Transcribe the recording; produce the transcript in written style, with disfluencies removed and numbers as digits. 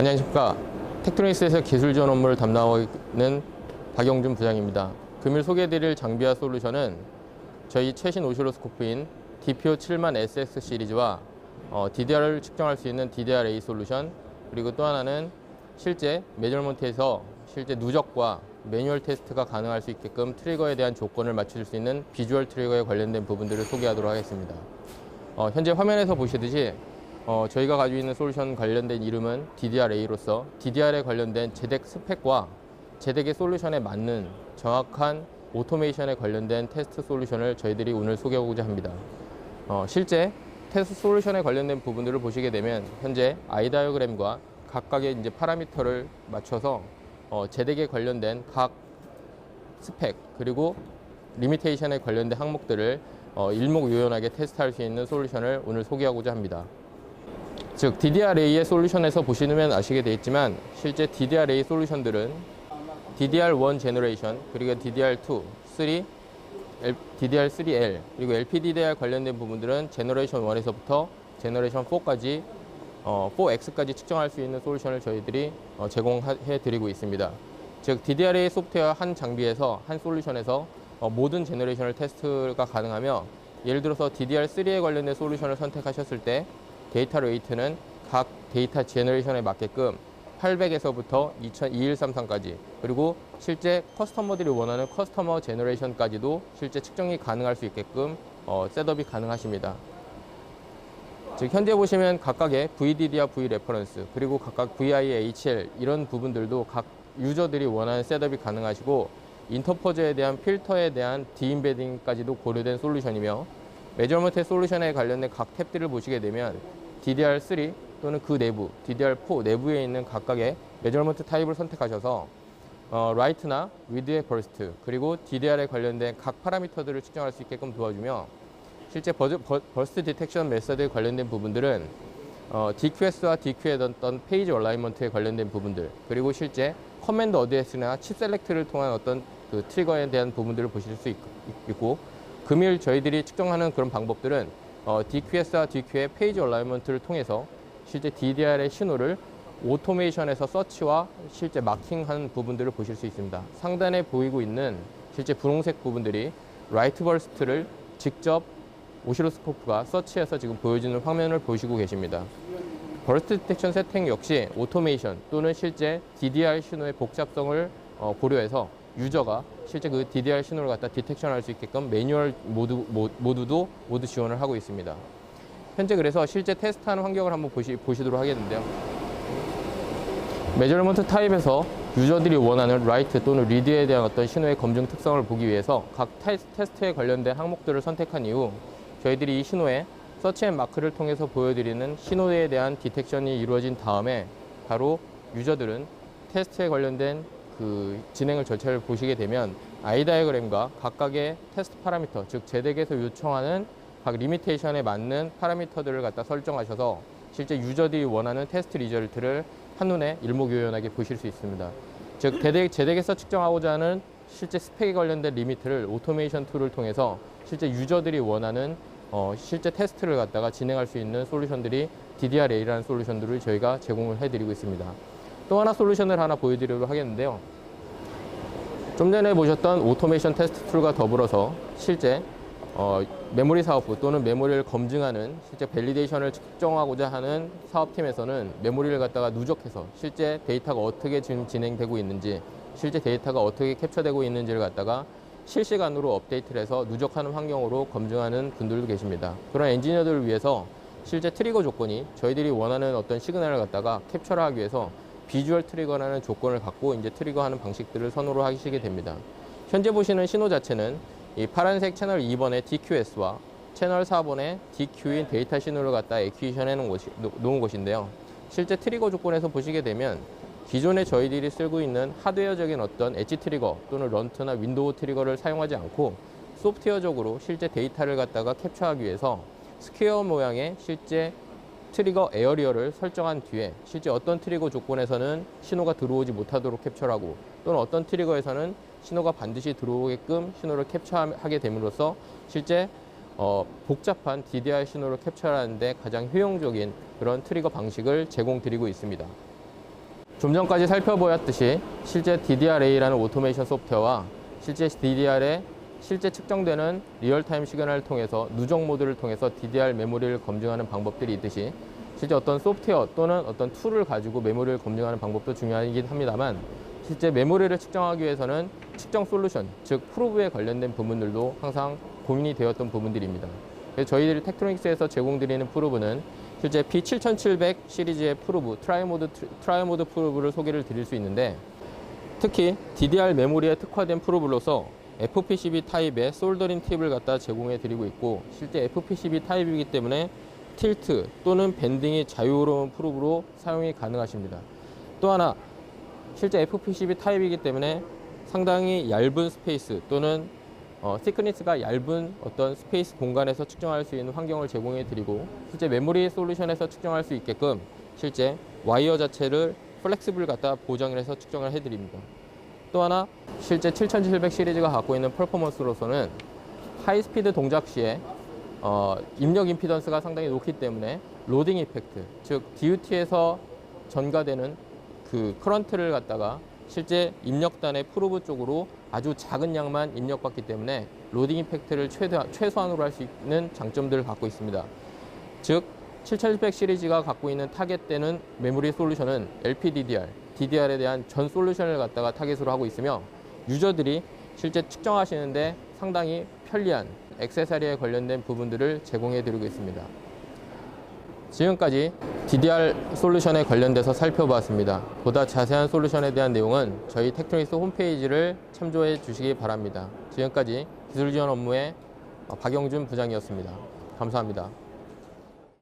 안녕하십니까. 텍트로닉스에서 기술 지원 업무를 담당하고 있는 박영준 부장입니다. 금일 소개해드릴 장비와 솔루션은 저희 최신 오실로스코프인 DPO-70000SX 시리즈와 DDR을 측정할 수 있는 DDR-A 솔루션, 그리고 또 하나는 실제 메저먼트에서 실제 누적과 매뉴얼 테스트가 가능할 수 있게끔 트리거에 대한 조건을 맞출 수 있는 비주얼 트리거에 관련된 부분들을 소개하도록 하겠습니다. 현재 화면에서 보시듯이 저희가 가지고 있는 솔루션 관련된 이름은 DDR-A로서 DDR에 관련된 제덱 스펙과 제덱의 솔루션에 맞는 정확한 오토메이션에 관련된 테스트 솔루션을 저희들이 오늘 소개하고자 합니다. 실제 테스트 솔루션에 관련된 부분들을 보시게 되면 현재 I 다이어그램과 각각의 이제 파라미터를 맞춰서 제덱에 관련된 각 스펙 그리고 리미테이션에 관련된 항목들을 일목요연하게 테스트할 수 있는 솔루션을 오늘 소개하고자 합니다. 즉 DDR-A의 솔루션에서 보시면 아시게 되겠지만 실제 DDR-A 솔루션들은 DDR1 제너레이션, 그리고 DDR2, 3, DDR3L, 그리고 LPDDR 관련된 부분들은 제너레이션 1에서부터 제너레이션 4까지 4X까지 측정할 수 있는 솔루션을 저희들이 제공해 드리고 있습니다. 즉 DDR-A 소프트웨어 한 장비에서 한 솔루션에서 모든 제너레이션을 테스트가 가능하며, 예를 들어서 DDR3에 관련된 솔루션을 선택하셨을 때 데이터 레이트는 각 데이터 제너레이션에 맞게끔 800에서부터 2133까지, 그리고 실제 커스터머들이 원하는 커스터머 제너레이션까지도 실제 측정이 가능할 수 있게끔 셋업이 가능하십니다. 즉 현재 보시면 각각의 VDD와 VReference, 그리고 각각 VIHL 이런 부분들도 각 유저들이 원하는 셋업이 가능하시고, 인터포저에 대한 필터에 대한 디임베딩까지도 고려된 솔루션이며, 메저먼트 솔루션에 관련된 각 탭들을 보시게 되면 DDR3 또는 그 내부, DDR4 내부에 있는 각각의 메저먼트 타입을 선택하셔서 라이트나 위드의 버스트, 그리고 DDR에 관련된 각 파라미터들을 측정할 수 있게끔 도와주며, 실제 버스트 디텍션 메서드에 관련된 부분들은 DQS와 DQ에 어떤 페이지 얼라이먼트에 관련된 부분들, 그리고 실제 커맨드 어드레스나 칩 셀렉트를 통한 어떤 그 트리거에 대한 부분들을 보실 수 있고, 금일 저희들이 측정하는 그런 방법들은 DQS와 DQ의 페이지 얼라이먼트를 통해서 실제 DDR의 신호를 오토메이션에서 서치와 실제 마킹한 부분들을 보실 수 있습니다. 상단에 보이고 있는 실제 분홍색 부분들이 라이트 버스트를 직접 오실로스코프가 서치해서 지금 보여주는 화면을 보시고 계십니다. 버스트 디텍션 세팅 역시 오토메이션 또는 실제 DDR 신호의 복잡성을 고려해서 유저가 실제 그 DDR 신호를 갖다 디텍션할 수 있게끔 매뉴얼 모두 지원을 하고 있습니다. 현재 그래서 실제 테스트하는 환경을 한번 보시도록 하겠는데요. 메저먼트 타입에서 유저들이 원하는 라이트 또는 리드에 대한 어떤 신호의 검증 특성을 보기 위해서 각 테스트에 관련된 항목들을 선택한 이후 저희들이 이 신호에 서치 앤 마크를 통해서 보여드리는 신호에 대한 디텍션이 이루어진 다음에 바로 유저들은 테스트에 관련된 그 진행을 절차를 보시게 되면 I 다이어그램과 각각의 테스트 파라미터, 즉 제덱에서 요청하는 각 리미테이션에 맞는 파라미터들을 갖다 설정하셔서 실제 유저들이 원하는 테스트 리절트를 한눈에 일목요연하게 보실 수 있습니다. 즉 제덱에서 측정하고자 하는 실제 스펙에 관련된 리미트를 오토메이션 툴을 통해서 실제 유저들이 원하는 실제 테스트를 갖다가 진행할 수 있는 솔루션들이 DDR-A라는 솔루션들을 저희가 제공을 해드리고 있습니다. 또 하나 솔루션을 하나 보여드리도록 하겠는데요. 좀 전에 보셨던 오토메이션 테스트 툴과 더불어서 실제 메모리 사업부 또는 메모리를 검증하는 실제 밸리데이션을 측정하고자 하는 사업팀에서는 메모리를 갖다가 누적해서 실제 데이터가 어떻게 지금 진행되고 있는지, 실제 데이터가 어떻게 캡처되고 있는지를 갖다가 실시간으로 업데이트를 해서 누적하는 환경으로 검증하는 분들도 계십니다. 그런 엔지니어들을 위해서 실제 트리거 조건이 저희들이 원하는 어떤 시그널을 갖다가 캡처를 하기 위해서 비주얼 트리거라는 조건을 갖고 이제 트리거하는 방식들을 선호를 하시게 됩니다. 현재 보시는 신호 자체는 이 파란색 채널 2번의 DQS와 채널 4번의 DQ인 데이터 신호를 갖다 액퀴지션 해 놓은 것인데요. 실제 트리거 조건에서 보시게 되면 기존에 저희들이 쓰고 있는 하드웨어적인 어떤 엣지 트리거 또는 런트나 윈도우 트리거를 사용하지 않고 소프트웨어적으로 실제 데이터를 갖다가 캡처하기 위해서 스퀘어 모양의 실제 트리거 에어리어를 설정한 뒤에 실제 어떤 트리거 조건에서는 신호가 들어오지 못하도록 캡처하고, 또는 어떤 트리거에서는 신호가 반드시 들어오게끔 신호를 캡처하게 됨으로써 실제 복잡한 DDR 신호를 캡처하는 데 가장 효용적인 그런 트리거 방식을 제공드리고 있습니다. 좀 전까지 살펴보았듯이 실제 DDR-A라는 오토메이션 소프트웨어와 실제 DDR에 실제 측정되는 리얼타임 시그널을 통해서 누적 모드를 통해서 DDR 메모리를 검증하는 방법들이 있듯이 실제 어떤 소프트웨어 또는 어떤 툴을 가지고 메모리를 검증하는 방법도 중요하긴 합니다만 실제 메모리를 측정하기 위해서는 측정 솔루션, 즉 프로브에 관련된 부분들도 항상 고민이 되었던 부분들입니다. 그래서 저희들이 텍트로닉스에서 제공드리는 프로브는 실제 P7700 시리즈의 프로브, 트라이모드 프로브를 소개를 드릴 수 있는데 특히 DDR 메모리에 특화된 프로브로서 FPCB 타입의 솔더링 팁을 갖다 제공해 드리고 있고 실제 FPCB 타입이기 때문에 틸트 또는 밴딩이 자유로운 프로브로 사용이 가능하십니다. 또 하나 실제 FPCB 타입이기 때문에 상당히 얇은 스페이스 또는 thickness가 얇은 어떤 스페이스 공간에서 측정할 수 있는 환경을 제공해 드리고 실제 메모리 솔루션에서 측정할 수 있게끔 실제 와이어 자체를 플렉시블 갖다 보장을 해서 측정을 해 드립니다. 또 하나 실제 7700 시리즈가 갖고 있는 퍼포먼스로서는 하이스피드 동작 시에 입력 임피던스가 상당히 높기 때문에 로딩 이펙트, 즉 DUT에서 전가되는 그 커런트를 갖다가 실제 입력단의 프로브 쪽으로 아주 작은 양만 입력받기 때문에 로딩 이펙트를 최소한으로 할 수 있는 장점들을 갖고 있습니다. 즉 7700 시리즈가 갖고 있는 타겟되는 메모리 솔루션은 LPDDR, DDR에 대한 전 솔루션을 갖다가 타겟으로 하고 있으며 유저들이 실제 측정하시는데 상당히 편리한 액세서리에 관련된 부분들을 제공해 드리고 있습니다. 지금까지 DDR 솔루션에 관련돼서 살펴보았습니다. 보다 자세한 솔루션에 대한 내용은 저희 텍트로닉스 홈페이지를 참조해 주시기 바랍니다. 지금까지 기술 지원 업무의 박영준 부장이었습니다. 감사합니다.